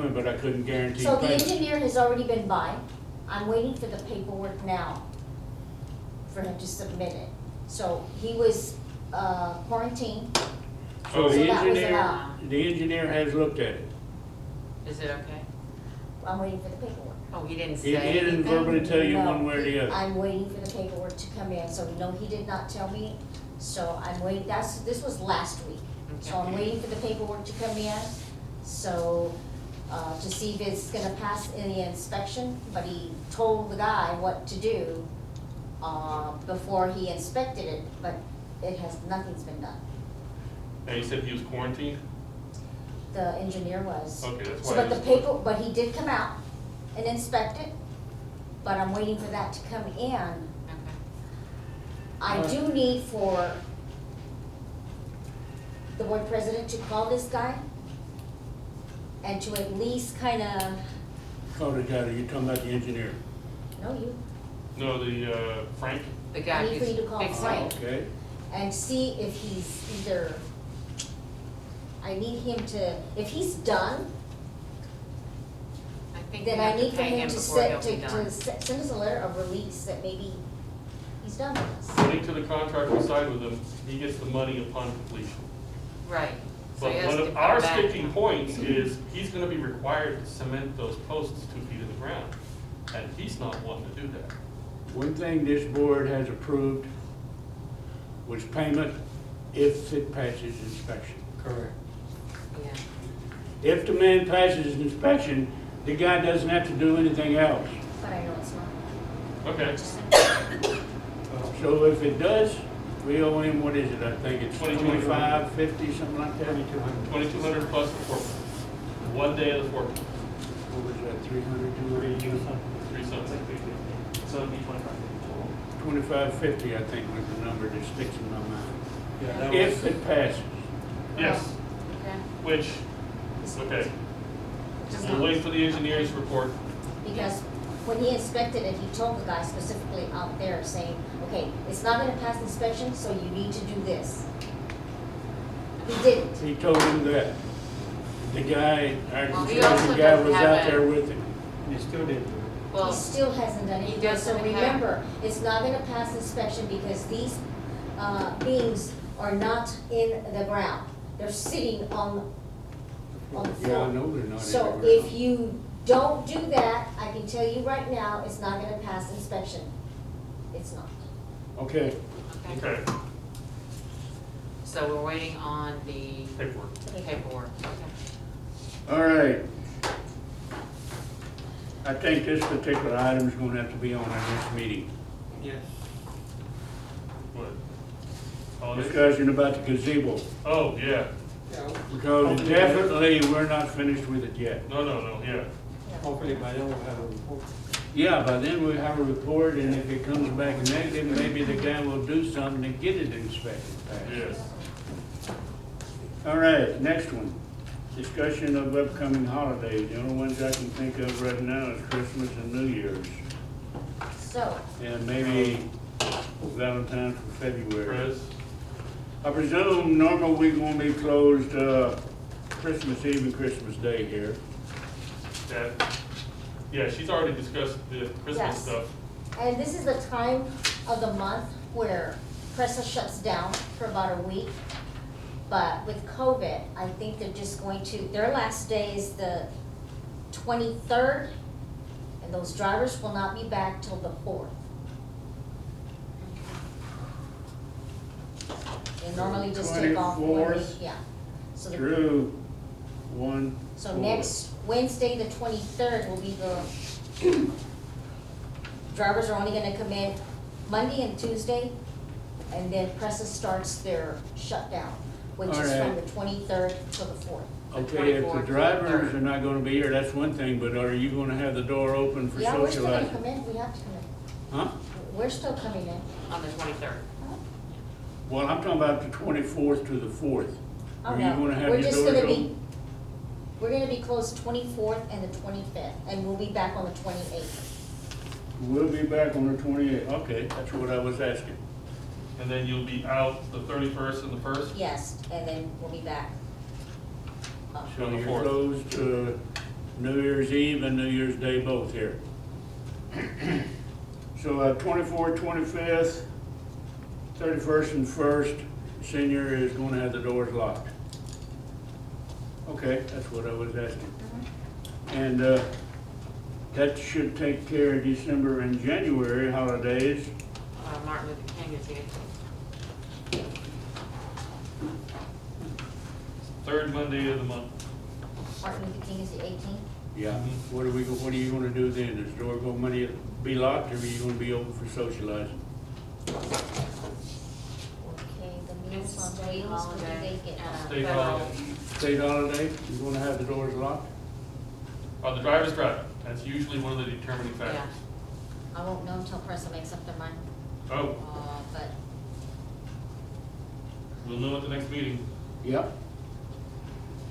but I couldn't guarantee So the payment. engineer has already been by. I'm waiting for the paperwork now for him to submit it. So he was quarantined. So the So that was engineer, allowed. the engineer has looked at it. Is it okay? I'm waiting for the paperwork. Oh, he didn't He say didn't anything? verbally tell you No, one way or the other. I'm waiting for the paperwork to come in, so no, he did not tell me, so I'm waiting, this was last week. So I'm waiting for the paperwork to come in, so, to see if it's gonna pass in the inspection, but he told the guy what to do, before he inspected it, but nothing's been done. And you said he was quarantined? The engineer was. Okay, that's So, why. but the paper, but he did come out and inspect it, but I'm waiting for that to come in. Okay. I do need for the board president to call this guy and to at least kinda, Call the guy, you're talking about the engineer. no, you, No, the, Frank? The guy I need for you to who's call fixing Frank. it. Okay, and see if he's either, I need him to, if he's done, I think we then I have to need for pay him him to before he'll set, be to done. send us a letter of release that maybe he's done with us. According to the contract we signed with him, he gets the money upon completion. Right. So he But has one to of come our back. sticking points is, he's gonna be required to cement those posts 2 feet in the ground. And he's not wanting to do that. one thing this board has approved was payment if it passes inspection. Correct. Yeah. If the man passes inspection, the guy doesn't have to do anything else. But I know it's not. Okay, So if it does, we owe him, what is it, I think it's 2200. 25, 50, something like that? 2,200 plus the foreman. 1 day of the foreman, What was that, 300, 200, 3 something. So it'd be 25 total. 25, 50, I think was the number that sticks in my mind. Yeah, that If was, it passes. Yes, Okay. which, okay, Just we'll not- wait for the engineer's report. Because when he inspected it, he told the guy specifically out there saying, okay, it's not gonna pass inspection, so you need to do this. He didn't. He told him that. The guy, our Well, he construction also guy doesn't was have out a- there with him. you still didn't do it. He Well, still hasn't done he anything, so doesn't have- remember, it's not gonna pass inspection because these, beams are not in the ground. They're sitting on the Yeah, I floor. know they're not in the So ground. if you don't do that, I can tell you right now, it's not gonna pass inspection. It's not. Okay, okay. Okay, So we're waiting on the paperwork. paperwork. Okay. all right. I think this particular item is gonna have to be on our next meeting. Yes. What? Holidays? Discussion about the gazebo, Oh, yeah. because definitely we're not finished with it yet. No, yeah. Hopefully by then we'll have a report. Yeah, by then we have a report, and if it comes back negative, maybe the guy will do something to get it inspected. passed. Yes. All right, next one. Discussion of upcoming holidays. The only ones I can think of right now is Christmas and New Year's. So, And maybe Valentine's for February. Chris? I presume normal we're gonna be closed, Christmas Eve and Christmas Day here. Yeah, she's already discussed the Christmas Yes. stuff. and this is the time of the month where Pressa shuts down for about a week. But with COVID, I think they're just going to, their last day is the 23rd, and those drivers will not be back till the 4th. They normally just take off one week, 24th yeah. So the, Through one. so four. next Wednesday, the 23rd, will be the, drivers are only gonna come in Monday and Tuesday, and then Pressa starts their shutdown, which All is from right. the 23rd to the 4th. Okay, if the 24th, drivers 23rd. are not gonna be here, that's one thing, but are you gonna have the door open for Yeah, we're still gonna come socializing? in, we have to come in. Huh? We're still coming in. On the 23rd. Well, I'm talking about the 24th to the 4th. Oh, Are you no. gonna have We're your just doors gonna be- open? We're gonna be closed 24th and the 25th, and we'll be back on the 28th. We'll be back on the 28th. Okay, that's what I was asking. And then you'll be out the 31st and the 1st? Yes, and then we'll be back. So On the you're 4th. closed, New Year's Eve and New Year's Day both here. So 24th, 25th, 31st and 1st, senior is going to have the doors locked. Okay, that's what I was asking. And that should take care of December and January holidays. Martin Luther King is here. Third Monday of the month. Martin Luther King is the 18th. Yeah. What are you gonna do then? Is the door gonna be locked, or are you gonna be open for socializing? Okay, the meals It's a on state wheels, what do holiday. they get? State Federal. holiday. State holiday, you gonna have the doors locked? The driver's driving. That's usually one of the determining Yeah. factors. I won't know until Pressa makes up their mind, Oh, but we'll know at the next meeting. Yep.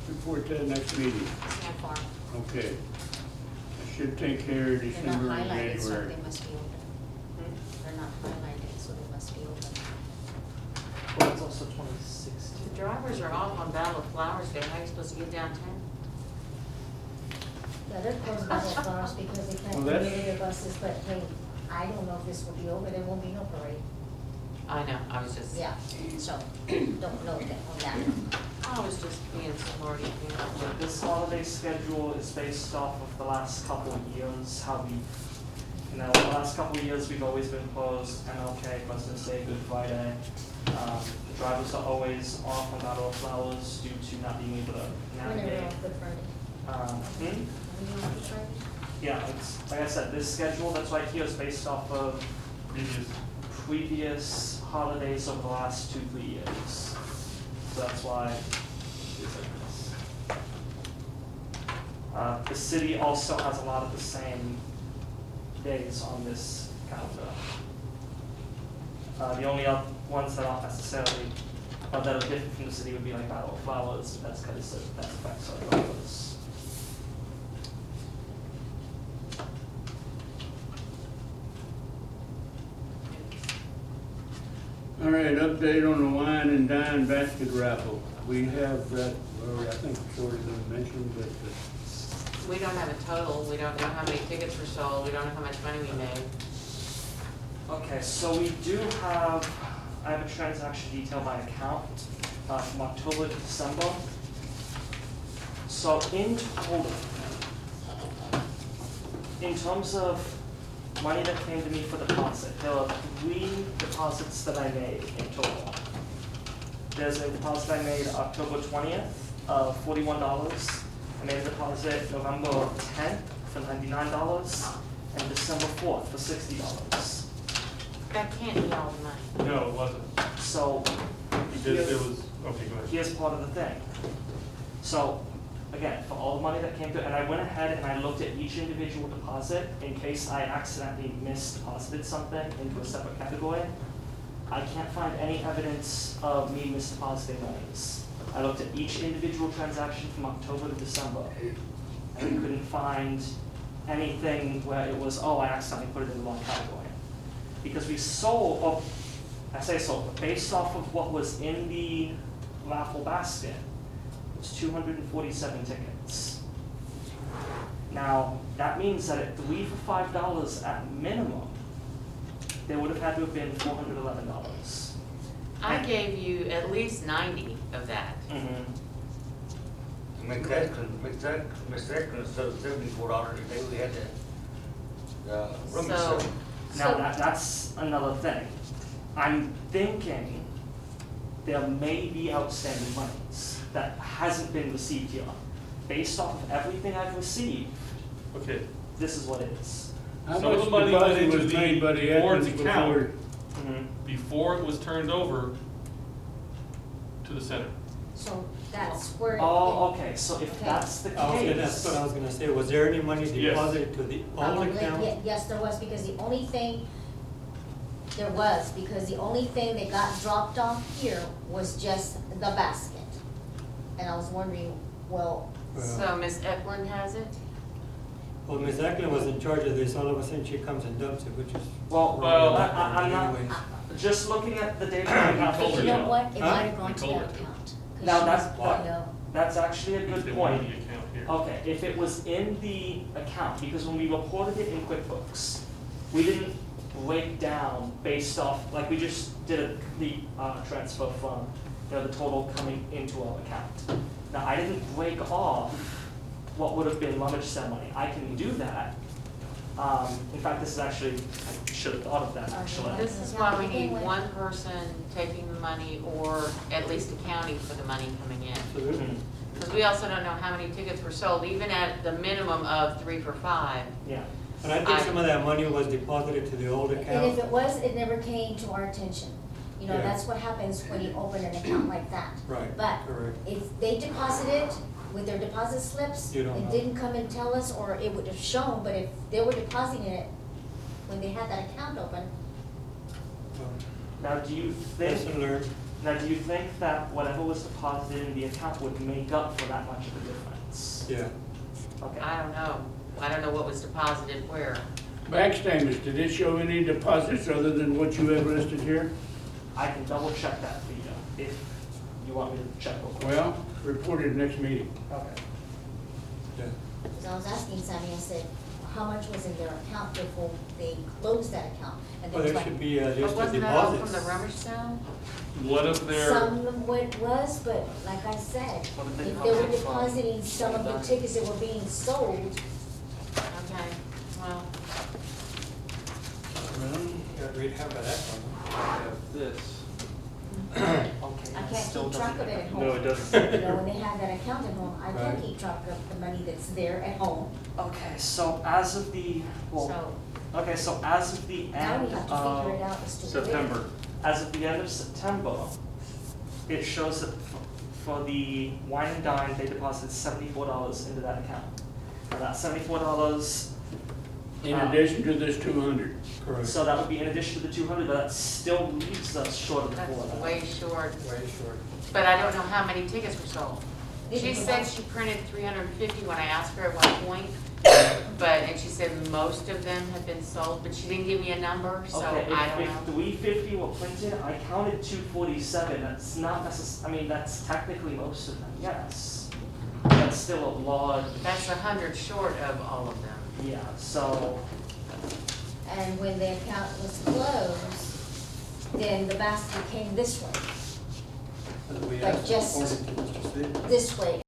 Look forward to the next meeting. Sand Farm. Okay. That should take care of they're not December and highlighted, so January. they must be open. They're not highlighted, so they must be open. Well, it's also 2016. The drivers are off on Battle of Flowers Day. How are you supposed to get downtown? Yeah, they're closing Battle of Flowers because they can't Well, get that's- rid of their buses, but hey, I don't know if this will be over, there won't be no parade. I know, I was just. Yeah, so, don't know that on that. I was just being smarty. This holiday schedule is based off of the last couple of years, how the last couple of years, we've always been closed, MLK, President's Day, Good Friday. The drivers are always off on Battle of Flowers due to not being able to When they're navigate. on Good Friday. Hmm? When you're on Good Friday? Yeah, it's, like I said, this schedule that's right here is based off of previous holidays over the last 2-3 years. So that's why it's like this. The city also has a lot of the same days on this calendar. The only other ones that aren't necessarily, that are different from the city would be like Battle of Flowers, that's because that affects our drivers. All right, update on the wine and dine basket raffle. We have that, well, I think it's already been mentioned, but We don't have a total. We don't know how many tickets were sold. We don't know how much money we made. Okay, so we do have, I have a transaction detail by account from October to December. So in total, in terms of money that came to me for deposit, there are 3 deposits that I made in total. There's a deposit I made October 20th of $41. I made a deposit November 10th for $99 and December 4th for $60. That can't be all the money. No, it wasn't. So There was, okay, go ahead. here's part of the thing. So, again, for all the money that came through, and I went ahead and I looked at each individual deposit in case I accidentally misdeposited something into a separate category. I can't find any evidence of me misdepositing monies. I looked at each individual transaction from October to December, and I couldn't find anything where it was, oh, I accidentally put it in the wrong category. Because we sold, or I say sold, but based off of what was in the raffle basket, it was 247 tickets. Now, that means that at 3 for $5 at minimum, there would have had to have been $411. I gave you at least 90 of that. Mr. Atkins said $74 a day, we had the room So, service. Now, that's another thing. I'm thinking there may be outstanding monies that hasn't been received yet. Based off of everything I've received, Okay, this is what it is. how Some of much the money went deposit into was the made by the board's Atkins account. before? before it was turned over to the center. So that's where. Oh, okay, so if Okay. that's the That's what I case, was gonna say, was there any money Yes. deposited to the old account? Yes, there was, because the only thing that got dropped off here was just the basket. And I was wondering, well, so Miss Eklund has it? Well, Ms. Eklund was in charge of this, all of a sudden she comes and dumps it, which is. well, Well, I'm not, Anyways. just looking at the data I You have told her you know no. what, it Huh? might have gone You to told that her to. account. 'Cause Now, she that's- was- I know. that's actually a If good they point. wanted the account, here. Okay, if it was in the account, because when we reported it in QuickBooks, we didn't break down based off, like we just did a complete transfer from, the total coming into our account. Now, I didn't break off what would have been rummage sale money. I can do that. In fact, this is actually, I should have thought of that actually. This is why we need one person taking the money or at least accounting for the monty coming in. Absolutely. Because we also don't know how many tickets were sold, even at the minimum of 3 for $5. Yeah. And I think some of that money was deposited to the old And if account. it was, it never came to our attention. You know, Yeah. that's what happens when you open an account like that. Right, But correct. if they deposited with their deposit slips, You don't and know. didn't come and tell us, or it would have shown, but if they were depositing it when they had that account open, Now, do you think? Lesson learned. Now, do you think that whatever was deposited in the account would make up for that much of a difference? Yeah. Okay. I don't know. I don't know what was deposited where. Bank statements, did it show any deposits other than what you have listed here? I can double check that for you if you want me to check real quick. Well, report it next meeting. Okay. Yeah. because I was asking Sammy, I said, how much was in their account before they closed that account? And they Well, was there like, should be a But list of wasn't that all from the deposits. rummage sale? What if they're, some of what was, but like I said, What did they if they were deposit from? depositing some of the tickets that were being sold, Okay, well, Yeah, we'd have that one. I have this. Okay. I that can't still keep track doesn't of it make at a- home. No, it doesn't. You know, when they have that account at home, I can't Right. keep track of the money that's there at home. Okay, so as of the, well, so, okay, so as of the Now end we have to figure it of, out as to where. September. as of the end of September, it shows that for the wine and dine, they deposited $74 into that account. Now that $74, In addition to this 200. Correct. so that would be in addition to the 200, but that still leaves us short of the that's 400. way short. Way short. But I don't know how many tickets were sold. They She didn't said deposit. she printed 350 when I asked her at one point, and she said most of them had been sold, but she didn't give me a number, so Okay, I don't if know. 350 were printed, I counted 247, that's not I mean, that's technically most of them, yes. That's still a lot, That's 100 short of all of them. yeah, so, And when the account was closed, then the basket came this way, And we But asked just- according to Mr. Stevens. this way,